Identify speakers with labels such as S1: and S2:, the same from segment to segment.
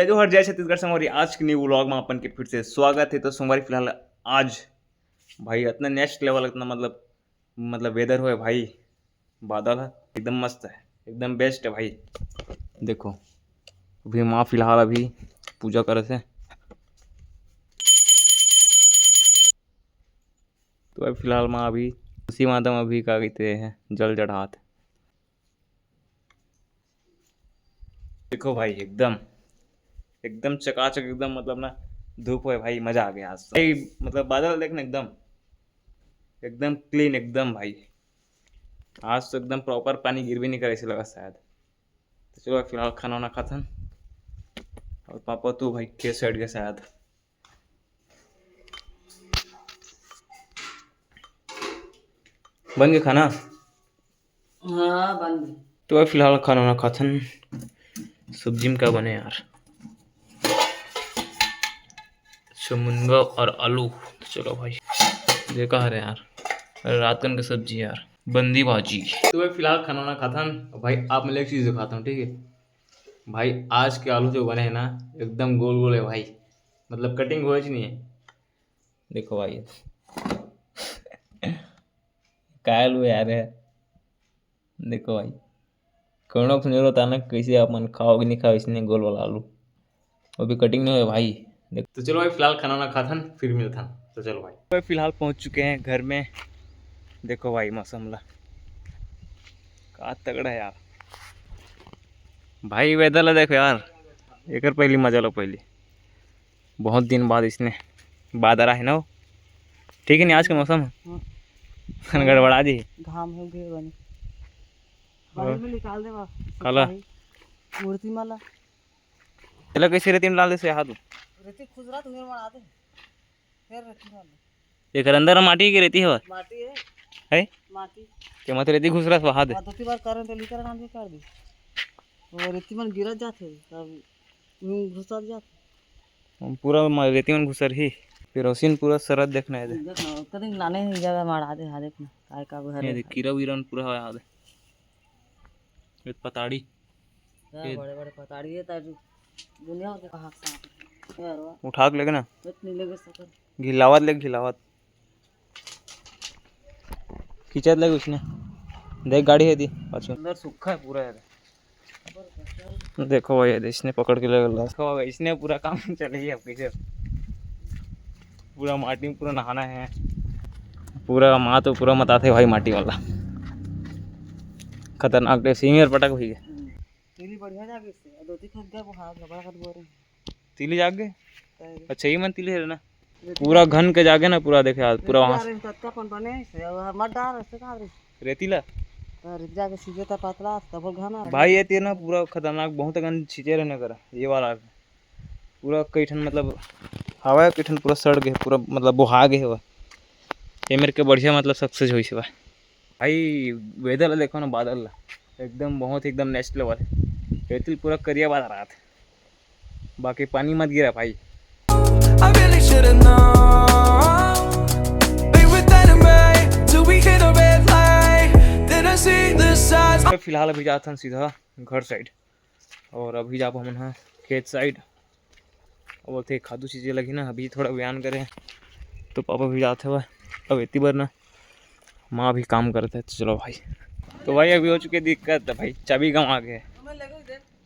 S1: जय जोहर जय छत्तीसगढ़ संगवारी। आज के न्यू व्लॉग में अपन के फिर से स्वागत है। तो संगवारी फिलहाल आज भाई इतना नेक्स्ट लेवल इतना मतलब वेदर हुआ है भाई, बादल है एकदम मस्त है, एकदम बेस्ट है भाई। देखो अभी माँ फिलहाल अभी पूजा करे थे, तो अभी फिलहाल माँ अभी उसी माता में अभी क्या कहते हैं जल चढ़ाते। देखो भाई एकदम एकदम चकाचक एकदम मतलब ना धूप है भाई, मजा आ गया आज तो। भाई मतलब बादल देखना एकदम एकदम क्लीन एकदम भाई। आज तो एकदम प्रॉपर पानी गिर भी नहीं करे ऐसे लगा शायद। तो चलो फिलहाल खाना वाना खाता हूं। और पापा तो भाई के साइड के शायद बन गया खाना।
S2: हाँ बन गई।
S1: तो भाई फिलहाल खाना वाना खाता हूं। सब्जी में क्या बने यार, मुनगा और आलू। चलो भाई देखा है यार, रात कन की सब्जी यार, बंदी भाजी। तो भाई फिलहाल खाना वाना खाता हूं। भाई आप मैं एक चीज़ दिखाता हूँ, ठीक है भाई। आज के आलू जो बने हैं ना एकदम गोल गोल है भाई, मतलब कटिंग हो नहीं है। देखो भाई काय आलू यार है। देखो भाई कौन को नहीं होता ना कैसे आप मन खाओगे नहीं खाओ, इसने गोल वाला आलू अभी कटिंग नहीं हुआ भाई। तो चलो भाई फिलहाल खाना वाना खाता हूं फिर मिलता हूं। तो चलो भाई फिलहाल पहुंच चुके हैं घर में। देखो भाई मौसम ला का तगड़ा है यार भाई, वेदर ला देखो यार, एक पहली मजा लो पहली। बहुत दिन बाद इसने बाद आ रहा है ना वो, ठीक है नहीं आज का मौसम गड़बड़ा दी
S2: घाम हो गए बने बाहर में निकाल दे
S1: काला
S2: मूर्ति माला
S1: चलो कैसे रेती में डाल दे से हाथ
S2: रेती खुजरा तुम्हें बना दे फिर रेती माला।
S1: एक अंदर माटी की रेती है
S2: माटी
S1: है
S2: माटी
S1: के मत रेती घुस रहा हाथ
S2: दो तीन बार करें तो लीटर डाल के कर दी वो रेती मन गिरत जाते तब घुसा जाते
S1: पूरा रेती में घुसर ही फिर रोशिन पूरा सरद देखना है।
S2: देखना कभी नाने ही जगह मारा दे हा देखना काय का घर
S1: ये कीरा वीरन पूरा है याद है पताड़ी
S2: बड़े बड़े पताड़ी है तार दुनिया के कहां से यार
S1: उठा के लेके ना
S2: इतनी लगे सकर
S1: घिलावत ले घिलावत खींचत लगे उसने देख गाड़ी है दी पाछू अंदर सूखा है पूरा है। देखो भाई इसने पकड़ के ले गया, देखो इसने पूरा काम चल ही है पीछे पूरा माटी में पूरा नहाना है पूरा। माँ तो पूरा मताते भाई माटी वाला खतरनाक है, सीनियर पटक हुई है।
S2: तीली बढ़िया जागे से दो तीन खत गया वो हाथ बड़ा खत बोरे
S1: तीली जाग गए। अच्छा ही मन तीली है ना पूरा घन के जागे ना पूरा देखे आज पूरा वहां से
S2: तत्का कौन बने से मत डाल से का
S1: रेतीला
S2: रिक जाके सीधे ता पतला तब घना
S1: भाई ये तेना पूरा खतरनाक बहुत गन छींचे रहने कर ये वाला पूरा कैठन मतलब हवा कैठन पूरा सड़ गए पूरा मतलब बुहा गए हुआ ये मेरे के बढ़िया मतलब सक्सेस हुई से भाई। वेदर ला देखो ना बादल ला एकदम बहुत एकदम नेक्स्ट लेवल है। रेतिल पूरा करिया बात रहा था, बाकी पानी मत गिरा भाई। फिलहाल अभी जाता हूँ सीधा घर साइड और अभी जाप हम हाँ खेत साइड और थे खादू चीज़ें लगी ना अभी थोड़ा बयान करें तो पापा भी जाते हुए अब इतनी बार ना माँ भी काम करते हैं। तो चलो भाई तो भाई अभी हो चुकी दिक्कत है भाई, चाबी गंवा गए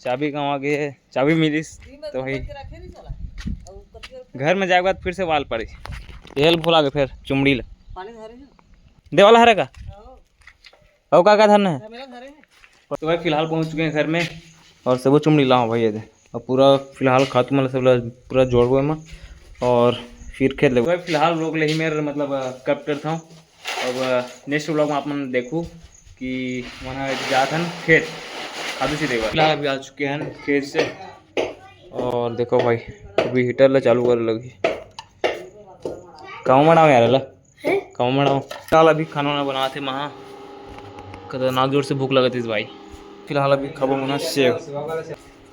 S1: चाबी गंवा गए चाबी मिली तो भाई घर में जाए बाद फिर से वाल पड़ी हेल भूला गए फिर चुमड़ी देवाला हरे का और का धरना है। तो भाई फिलहाल पहुंच चुके हैं घर में और सब चुमड़ी लाओ भाई ये और पूरा फिलहाल खातू मतलब सब पूरा जोड़ हुआ में और फिर खेत लगे। फिलहाल लोग ले ही मेरे मतलब कब करता हूँ। अब नेक्स्ट व्लॉग में आप मन देखूँ कि वहाँ जाता हूँ खेत खादू से देगा। फिलहाल अभी आ चुके हैं खेत से और देखो भाई अभी हीटर ला चालू कर लगी काँव बनाओ यार ला काँव बनाओ। फिलहाल अभी खाना वाना बनाते महा खतरनाक जोर से भूख लगा थी भाई। फिलहाल अभी खाबो मना सेव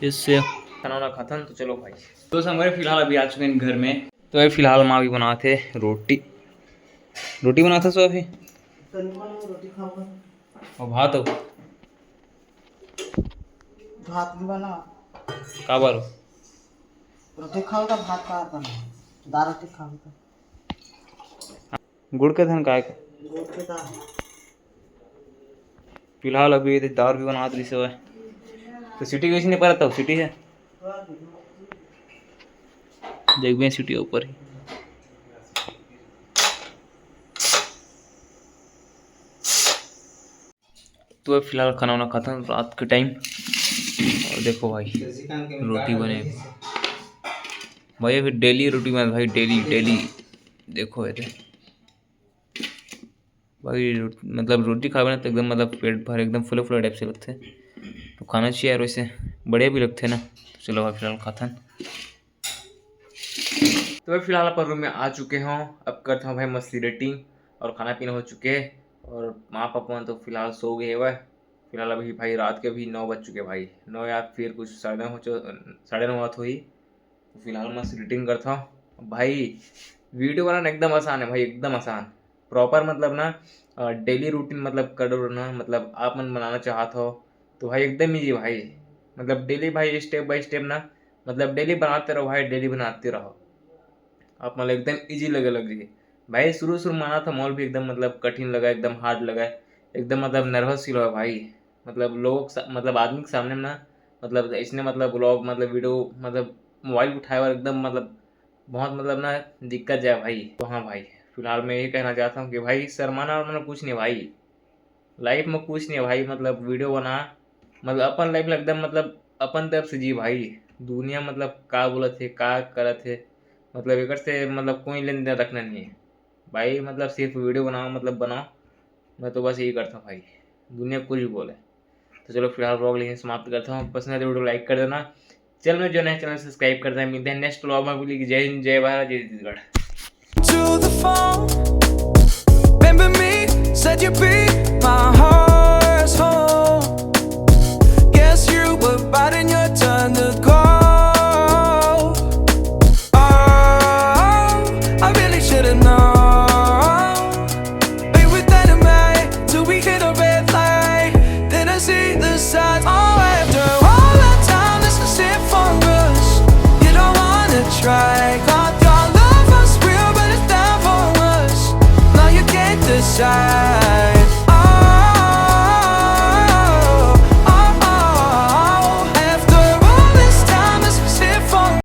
S1: इससे खाना वाना खाता तो चलो भाई तो हमारे फिलहाल अभी आ चुके हैं घर में। तो भाई फिलहाल माँ भी बनाते रोटी बनाता सो अभी और भात
S2: भात भी बना
S1: का बारो
S2: रोटी खाओ तो भात का करना, दाल रोटी खाओ तो
S1: गुड़ के धन काय के
S2: गुड़ के दाल।
S1: फिलहाल अभी दाल भी बना दी से तो सिटी कैसी नहीं पड़ा था सिटी है देख भी सिटी ऊपर ही तो फिलहाल खाना वाना खाता हूँ रात के टाइम और देखो भाई रोटी बने भाई अभी डेली रोटी बने भाई डेली देखो ये भाई मतलब रोटी खा बना तो एकदम मतलब पेट भर एकदम फुले टाइप से लगते तो खाना चाहिए यार वैसे बढ़िया भी लगते ना तो चलो भाई फिलहाल खाता तो भाई फिलहाल अपन रूम में आ चुके हों अब करता हूँ भाई मस्ती रेटिंग और खाना पीना हो चुके हैं और माँ पापा तो फिलहाल सो गए हुआ फिलहाल अभी भाई रात के भी 9 बज चुके भाई 9 या फिर कुछ 9:30 बात हुई तो फिलहाल मस्त एडिटिंग करता हूँ भाई वीडियो बनाना एकदम आसान है भाई एकदम आसान प्रॉपर मतलब ना डेली रूटीन मतलब करो ना मतलब आप मन बनाना चाहते हो तो भाई एकदम ईजी भाई मतलब डेली भाई स्टेप बाय स्टेप ना मतलब डेली बनाते रहो भाई डेली बनाते रहो आप मतलब एकदम ईजी लग रही भाई शुरू माना था मॉल भी एकदम मतलब कठिन लगा एकदम हार्ड लगा एकदम मतलब नर्वस फील हुआ भाई मतलब मतलब आदमी के सामने ना मतलब इसने मतलब ब्लॉग मतलब वीडियो मतलब मोबाइल उठाया और एकदम मतलब बहुत मतलब ना दिक्कत जाए भाई तो हाँ भाई फिलहाल मैं यही कहना चाहता हूँ कि भाई शर्माना और मतलब कुछ नहीं भाई लाइफ में कुछ नहीं भाई मतलब वीडियो बना मतलब अपन लाइफ में एकदम मतलब अपन तरफ से जी भाई दुनिया मतलब का बोलत थे का करत थे मतलब एक से मतलब कोई लेन देन रखना नहीं है भाई मतलब सिर्फ वीडियो बनाओ मतलब बनाओ मैं तो बस यही करता हूँ भाई दुनिया कुछ भी बोले तो चलो फिलहाल व्लॉग यहीं समाप्त करता हूँ पसंद है तो वीडियो लाइक कर देना चैनल में जो नए चैनल सब्सक्राइब कर देना मिलते हैं नेक्स्ट व्लॉग में बोली जय हिंद जय भारत जय Chhattisgarh
S3: To the phone, remember me, said you'd be my heart.